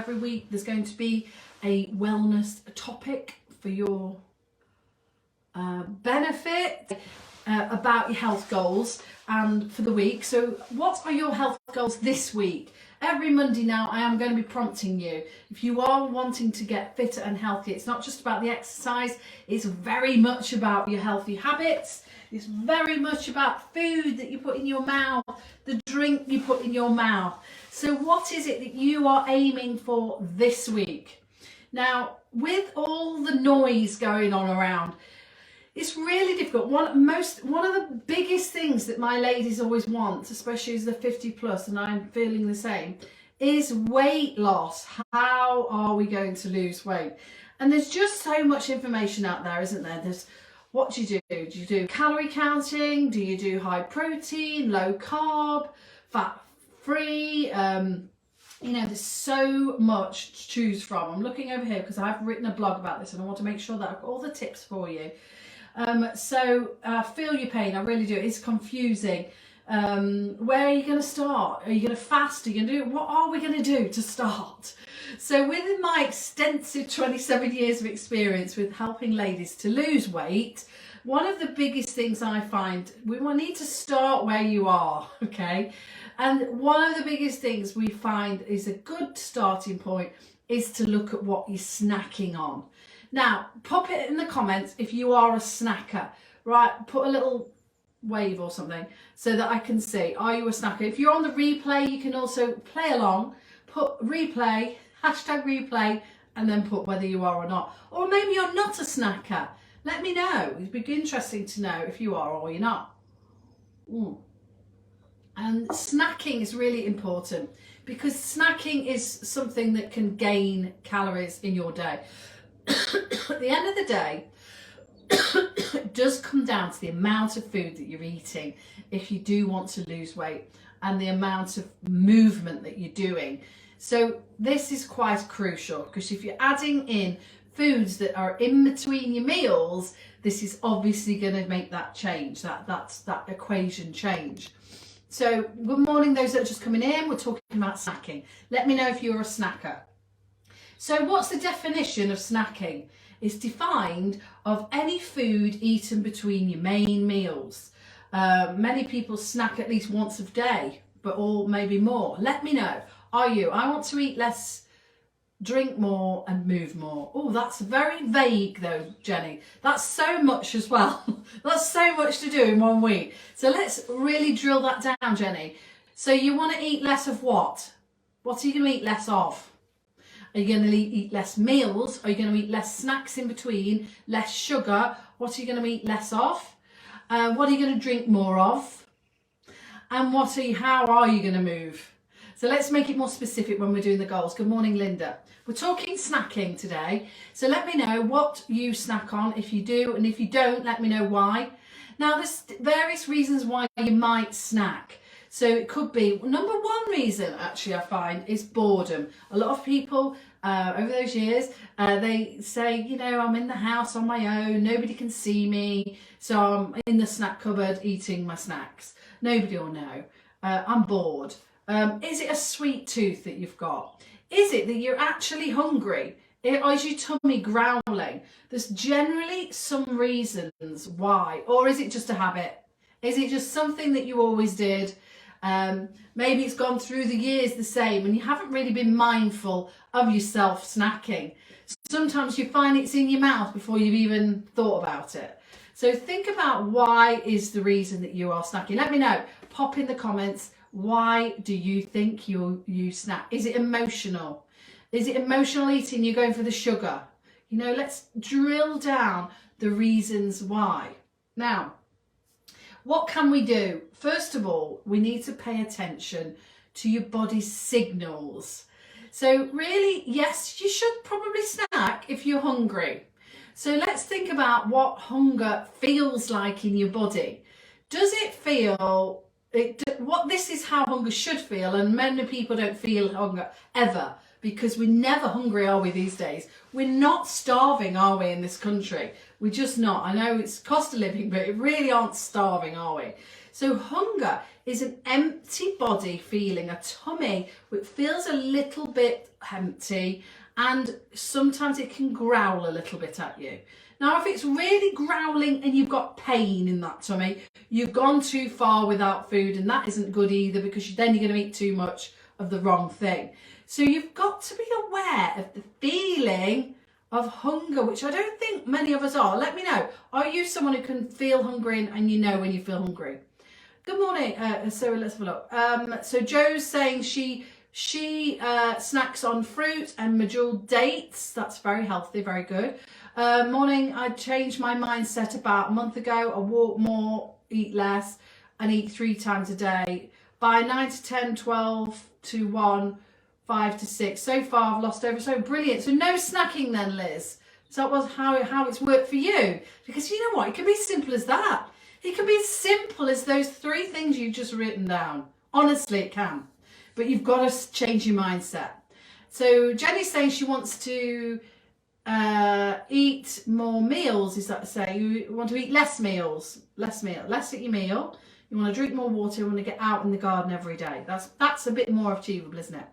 every week there's going to be a wellness topic for your benefit about your health goals and for the week. So what are your health goals this week? Every Monday now I am going to be prompting you. If you are wanting to get fitter and healthier, it's not just about the exercise, it's very much about your healthy habits. It's very much about food that you put in your mouth, the drink you put in your mouth. So what is it that you are aiming for this week? Now, with all the noise going on around, it's really difficult. One of the biggest things that my ladies always want, especially as they're 50 plus, and I'm feeling the same, is weight loss. How are we going to lose weight? And there's just so much information out there, isn't there? There's what do you do? Do you do calorie counting? Do you do high protein, low carb, fat free? You know, there's so much to choose from. I'm looking over here because I've written a blog about this and I want to make sure that I've got all the tips for you. So feel your pain, I really do. It's confusing. Where are you going to start? Are you going to fast? Are you going to do, what are we going to do to start? So within my extensive 27 years of experience with helping ladies to lose weight, one of the biggest things I find, we will need to start where you are, okay? And one of the biggest things we find is a good starting point is to look at what you're snacking on. Now, pop it in the comments if you are a snacker, right? Put a little wave or something so that I can see, are you a snacker? If you're on the replay, you can also play along, put replay, hashtag replay, and then put whether you are or not. Or maybe you're not a snacker. Let me know. It'd be interesting to know if you are or you're not. And snacking is really important because snacking is something that can gain calories in your day. At the end of the day, it does come down to the amount of food that you're eating if you do want to lose weight and the amount of movement that you're doing. So this is quite crucial because if you're adding in foods that are in between your meals, this is obviously going to make that change, that equation change. So good morning those that are just coming in. We're talking about snacking. Let me know if you're a snacker. So what's the definition of snacking? It's defined of any food eaten between your main meals. Many people snack at least once a day, or maybe more. Let me know. Are you? I want to eat less, drink more and move more. Oh, that's very vague though, Jenny. That's so much as well. That's so much to do in 1 week. So let's really drill that down, Jenny. So you want to eat less of what? What are you going to eat less of? Are you going to eat less meals? Are you going to eat less snacks in between? Less sugar? What are you going to eat less of? What are you going to drink more of? And how are you going to move? So let's make it more specific when we're doing the goals. Good morning, Linda. We're talking snacking today. So let me know what you snack on, if you do, and if you don't, let me know why. Now, there's various reasons why you might snack. So it could be, number one reason actually I find is boredom. A lot of people over those years, they say, you know, I'm in the house on my own, nobody can see me, so I'm in the snack cupboard eating my snacks. Nobody will know. I'm bored. Is it a sweet tooth that you've got? Is it that you're actually hungry? Is your tummy growling? There's generally some reasons why. Or is it just a habit? Is it just something that you always did? Maybe it's gone through the years the same and you haven't really been mindful of yourself snacking. Sometimes you find it's in your mouth before you've even thought about it. So think about why is the reason that you are snacking. Let me know. Pop in the comments. Why do you think you snack? Is it emotional? Is it emotional eating? You're going for the sugar? You know, let's drill down the reasons why. Now, what can we do? First of all, we need to pay attention to your body's signals. So really, yes, you should probably snack if you're hungry. So let's think about what hunger feels like in your body. Does it feel, this is how hunger should feel, and many people don't feel hunger ever because we're never hungry, are we, these days? We're not starving, are we, in this country? We're just not. I know it's cost of living, but it really aren't starving, are we? So hunger is an empty body feeling, a tummy which feels a little bit empty, and sometimes it can growl a little bit at you. Now, if it's really growling and you've got pain in that tummy, you've gone too far without food, and that isn't good either, because then you're going to eat too much of the wrong thing. So you've got to be aware of the feeling of hunger, which I don't think many of us are. Let me know. Are you someone who can feel hungry and you know when you feel hungry? Good morning. So let's have a look. So Joe's saying she snacks on fruit and medjool dates. That's very healthy, very good. Morning, I changed my mindset about a month ago. I walk more, eat less, and eat 3 times a day. By 9 to 10, 12 to 1, 5 to 6. So far, I've lost over. So brilliant. So no snacking then, Liz. So that was how it's worked for you. Because you know what? It can be as simple as that. It can be as simple as those 3 things you've just written down. Honestly, it can. But you've got to change your mindset. So Jenny's saying she wants to eat more meals. Is that to say you want to eat less meals? Less at your meal. You want to drink more water. You want to get out in the garden every day. That's a bit more achievable, isn't it?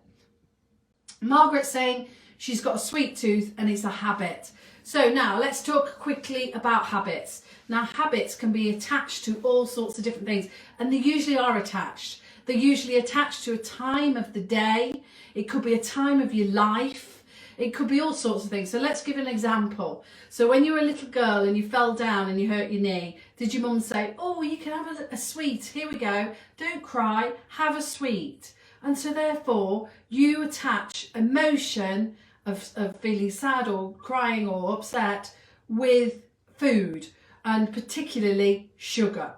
Margaret's saying she's got a sweet tooth and it's a habit. So now let's talk quickly about habits. Now, habits can be attached to all sorts of different things, and they usually are attached. They're usually attached to a time of the day. It could be a time of your life. It could be all sorts of things. So let's give an example. So when you were a little girl and you fell down and you hurt your knee, did your mum say, oh, you can have a sweet, here we go, don't cry, have a sweet. And so therefore you attach emotion of feeling sad or crying or upset with food, and particularly sugar.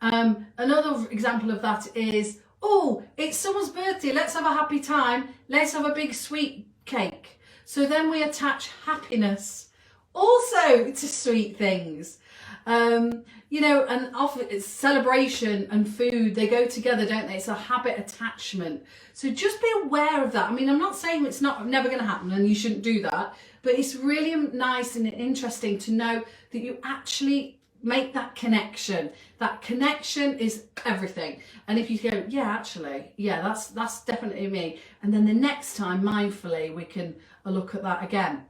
Another example of that is, oh, it's someone's birthday, let's have a happy time, let's have a big sweet cake. So then we attach happiness also to sweet things. You know, and often it's celebration and food, they go together, don't they? It's a habit attachment. So just be aware of that. I mean, I'm not saying it's never going to happen and you shouldn't do that, but it's really nice and interesting to know that you actually make that connection. That connection is everything. And if you go, yeah, actually, yeah, that's definitely me. And then the next time, mindfully, we can look at that again.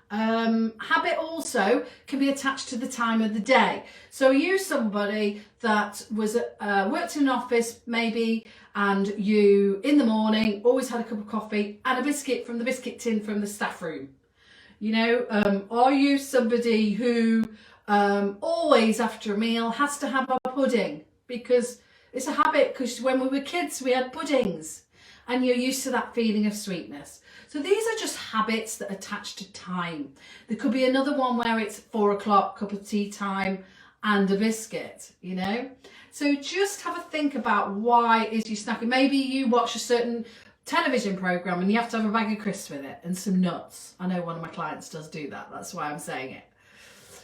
Habit also can be attached to the time of the day. So you're somebody that was worked in an office maybe, and you in the morning always had a cup of coffee and a biscuit from the biscuit tin from the staff room. You know, are you somebody who always after a meal has to have a pudding? Because it's a habit, because when we were kids we had puddings and you're used to that feeling of sweetness. So these are just habits that attach to time. There could be another one where it's 4 o'clock, cup of tea time and a biscuit, you know. So just have a think about why is you snacking. Maybe you watch a certain television program and you have to have a bag of crisps with it and some nuts. I know one of my clients does do that. That's why I'm saying it.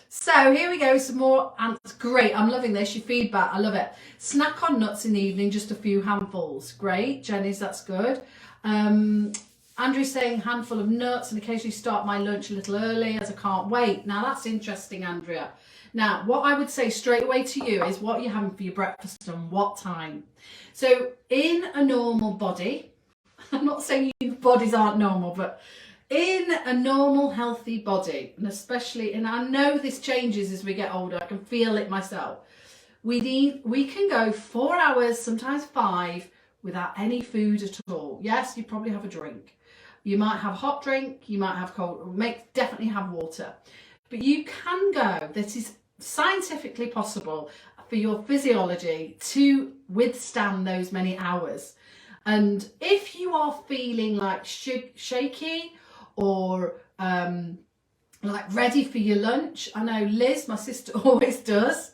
So here we go, some more, and it's great. I'm loving this, your feedback, I love it. Snack on nuts in the evening, just a few handfuls. Great, Jenny's, that's good. Andrew's saying handful of nuts and occasionally start my lunch a little early as I can't wait. Now that's interesting, Andrea. Now, what I would say straight away to you is what you're having for your breakfast and what time. So in a normal body, I'm not saying your bodies aren't normal, but in a normal, healthy body, and especially, and I know this changes as we get older, I can feel it myself. We can go 4 hours, sometimes 5, without any food at all. Yes, you probably have a drink. You might have a hot drink, you might have cold, definitely have water. But you can go, this is scientifically possible for your physiology to withstand those many hours. And if you are feeling like shaky or like ready for your lunch, I know Liz, my sister, always does,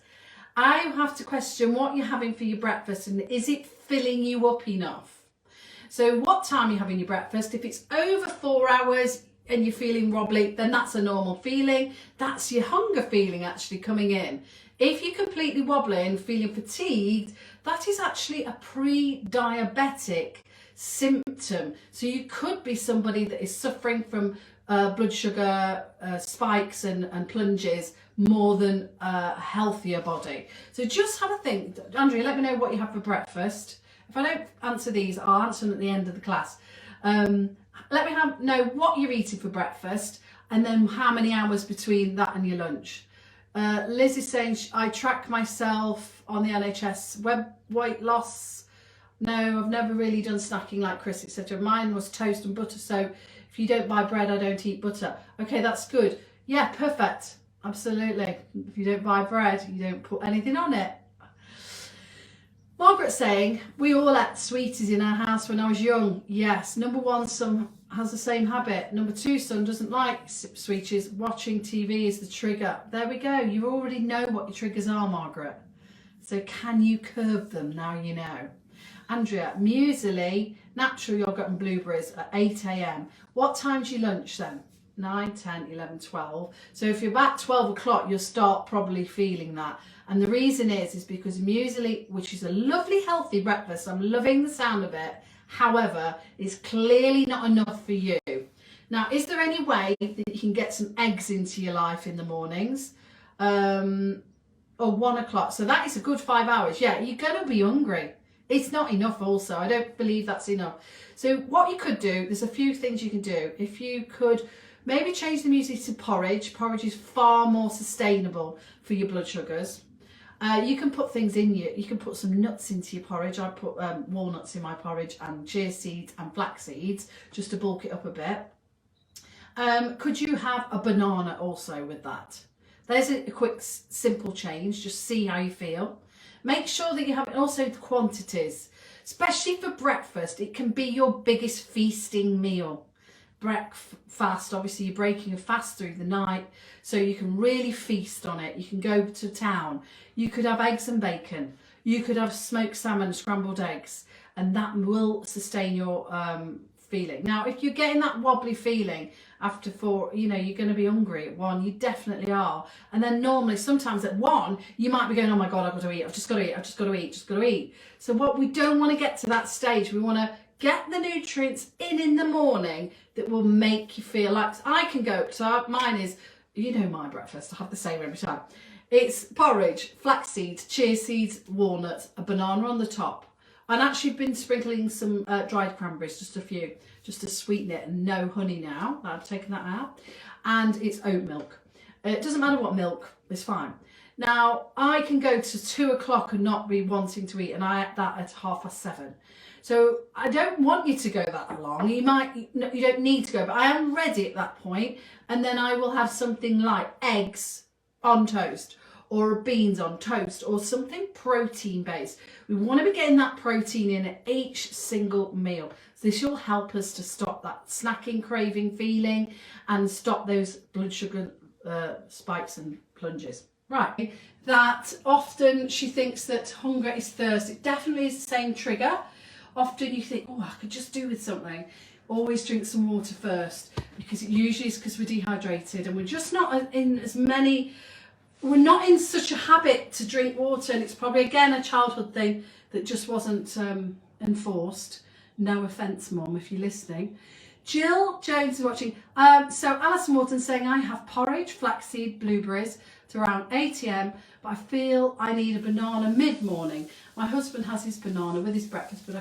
I have to question what you're having for your breakfast and is it filling you up enough? So what time you're having your breakfast. If it's over 4 hours and you're feeling wobbly, then that's a normal feeling. That's your hunger feeling actually coming in. If you're completely wobbly and feeling fatigued, that is actually a pre-diabetic symptom. So you could be somebody that is suffering from blood sugar spikes and plunges more than a healthier body. So just have a think. Andrea, let me know what you have for breakfast. If I don't answer these, I'll answer them at the end of the class. Let me know what you're eating for breakfast, and then how many hours between that and your lunch. Liz is saying, I track myself on the NHS web weight loss. No, I've never really done snacking like Chris, etc. Mine was toast and butter, so if you don't buy bread, I don't eat butter. Okay, that's good. Yeah, perfect. Absolutely. If you don't buy bread, you don't put anything on it. Margaret's saying, we all ate sweeties in our house when I was young. Yes. Number one, son has the same habit. Number two, son doesn't like sweeties. Watching TV is the trigger. There we go. You already know what your triggers are, Margaret. So can you curb them now you know? Andrea, muesli, natural yogurt and blueberries at 8 a.m. What time's your lunch then? 9, 10, 11, 12. So if you're about 12 o'clock, you'll start probably feeling that. And the reason is because muesli, which is a lovely healthy breakfast, I'm loving the sound of it, however, is clearly not enough for you. Now, is there any way that you can get some eggs into your life in the mornings? Or 1 o'clock. So that is a good 5 hours. Yeah, you're going to be hungry. It's not enough also. I don't believe that's enough. So what you could do, there's a few things you can do. If you could maybe change the muesli to porridge. Porridge is far more sustainable for your blood sugars. You can put things in you can put some nuts into your porridge. I put walnuts in my porridge and chia seeds and flax seeds just to bulk it up a bit. Could you have a banana also with that? There's a quick, simple change. Just see how you feel. Make sure that you have also the quantities, especially for breakfast. It can be your biggest feasting meal. Breakfast, obviously you're breaking a fast through the night, so you can really feast on it. You can go to town. You could have eggs and bacon. You could have smoked salmon, scrambled eggs, and that will sustain your feeling. Now, if you're getting that wobbly feeling after 4, you're going to be hungry at 1. You definitely are. And then normally, sometimes at 1, you might be going, oh my God, I've got to eat. I've just got to eat. I've just got to eat. Just got to eat. So what we don't want to get to that stage. We want to get the nutrients in the morning that will make you feel like, I can go, so mine is, my breakfast, I have the same every time. It's porridge, flax seeds, chia seeds, walnuts, a banana on the top. And actually been sprinkling some dried cranberries, just a few, just to sweeten it, and no honey now. I've taken that out. And it's oat milk. It doesn't matter what milk, it's fine. Now, I can go to 2 o'clock and not be wanting to eat, and I ate that at 7:30. So I don't want you to go that long. You don't need to go, but I am ready at that point. And then I will have something like eggs on toast, or beans on toast, or something protein based. We want to be getting that protein in at each single meal. So this will help us to stop that snacking craving feeling and stop those blood sugar spikes and plunges. Right, that often she thinks that hunger is thirst. It definitely is the same trigger. Often you think, oh, I could just do with something. Always drink some water first, because it usually is because we're dehydrated and we're just not in as many, we're not in such a habit to drink water, and it's probably again a childhood thing that just wasn't enforced. No offence, Mum, if you're listening. Jill Jones is watching. So Alison Morton saying, I have porridge, flaxseed, blueberries to around 8 a.m, but I feel I need a banana mid-morning. My husband has his banana with his breakfast, but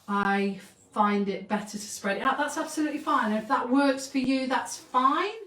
I find it better to spread it out. That's absolutely fine. If that works for you, that's fine.